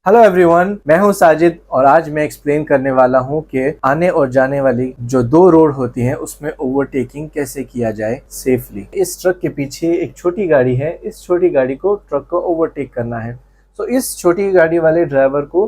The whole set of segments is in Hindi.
हेलो एवरीवन, मैं हूं साजिद और आज मैं एक्सप्लेन करने वाला हूं कि आने और जाने वाली जो दो रोड होती हैं उसमें ओवरटेकिंग कैसे किया जाए सेफली। इस ट्रक के पीछे एक छोटी गाड़ी है, इस छोटी गाड़ी को ट्रक को ओवरटेक करना है। तो इस छोटी गाड़ी वाले ड्राइवर को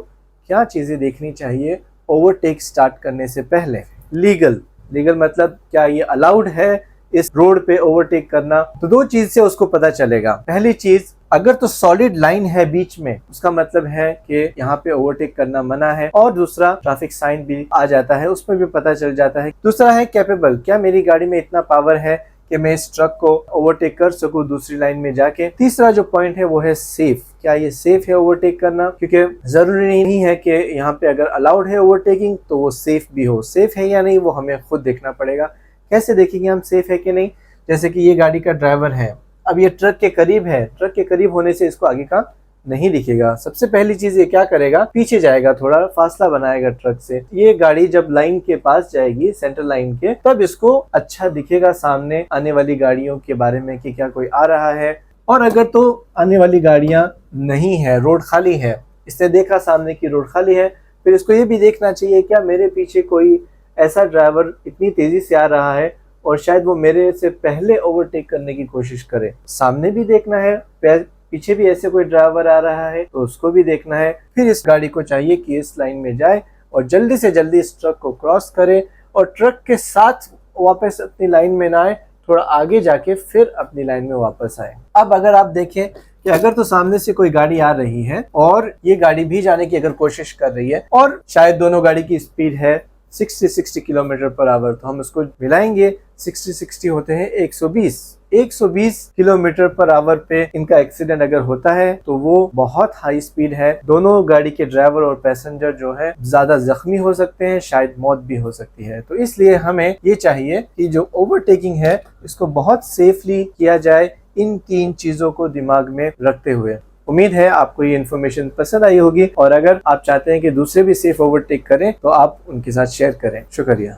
क्या चीज़ें देखनी चाहिए ओवरटेक स्टार्ट करने से पहले। लीगल मतलब क्या ये अलाउड है इस रोड पे ओवरटेक करना। तो दो चीज से उसको पता चलेगा। पहली चीज, अगर तो सॉलिड लाइन है बीच में, उसका मतलब है कि यहाँ पे ओवरटेक करना मना है। और दूसरा, ट्रैफिक साइन भी आ जाता है, उसमें भी पता चल जाता है। दूसरा है कैपेबल, क्या मेरी गाड़ी में इतना पावर है कि मैं इस ट्रक को ओवरटेक कर सकूं दूसरी लाइन में जाके। तीसरा जो पॉइंट है वो है सेफ, क्या ये सेफ है ओवरटेक करना, क्योंकि जरूरी नहीं है कि यहाँ पे अगर अलाउड है ओवरटेकिंग तो वो सेफ भी हो। सेफ है या नहीं वो हमें खुद देखना पड़ेगा। कैसे देखेंगे हम सेफ है कि नहीं? जैसे कि ये गाड़ी का ड्राइवर है, अब ये ट्रक के करीब है, ट्रक के करीब होने से इसको आगे का नहीं दिखेगा। सबसे पहली चीज ये क्या करेगा, पीछे जाएगा, थोड़ा फासला बनाएगा ट्रक से। ये गाड़ी जब लाइन के पास जाएगी, सेंटर लाइन के, तब इसको अच्छा दिखेगा सामने आने वाली गाड़ियों के बारे में कि क्या कोई आ रहा है। और अगर तो आने वाली गाड़ियां नहीं है, रोड खाली है, इसने देखा सामने की रोड खाली है, फिर इसको ये भी देखना चाहिए क्या मेरे पीछे कोई ऐसा ड्राइवर इतनी तेजी से आ रहा है और शायद वो मेरे से पहले ओवरटेक करने की कोशिश करे। सामने भी देखना है, पीछे भी ऐसे कोई ड्राइवर आ रहा है तो उसको भी देखना है। फिर इस गाड़ी को चाहिए कि इस लाइन में जाए और जल्दी से जल्दी इस ट्रक को क्रॉस करे और ट्रक के साथ वापस अपनी लाइन में ना आए, थोड़ा आगे जाके फिर अपनी लाइन में वापस आए। अब अगर आप देखें कि अगर तो सामने से कोई गाड़ी आ रही है और ये गाड़ी भी जाने की अगर कोशिश कर रही है और शायद दोनों गाड़ी की स्पीड है 60 किलोमीटर पर आवर, तो हम उसको मिलाएंगे। 60 होते हैं 120 किलोमीटर पर आवर पे इनका एक्सीडेंट अगर होता है तो वो बहुत हाई स्पीड है। दोनों गाड़ी के ड्राइवर और पैसेंजर जो है ज्यादा जख्मी हो सकते हैं, शायद मौत भी हो सकती है। तो इसलिए हमें ये चाहिए कि जो ओवरटेकिंग है इसको बहुत सेफली किया जाए, इन तीन चीजों को दिमाग में रखते हुए। उम्मीद है आपको ये इन्फॉर्मेशन पसंद आई होगी और अगर आप चाहते हैं कि दूसरे भी सेफ ओवरटेक करें तो आप उनके साथ शेयर करें। शुक्रिया।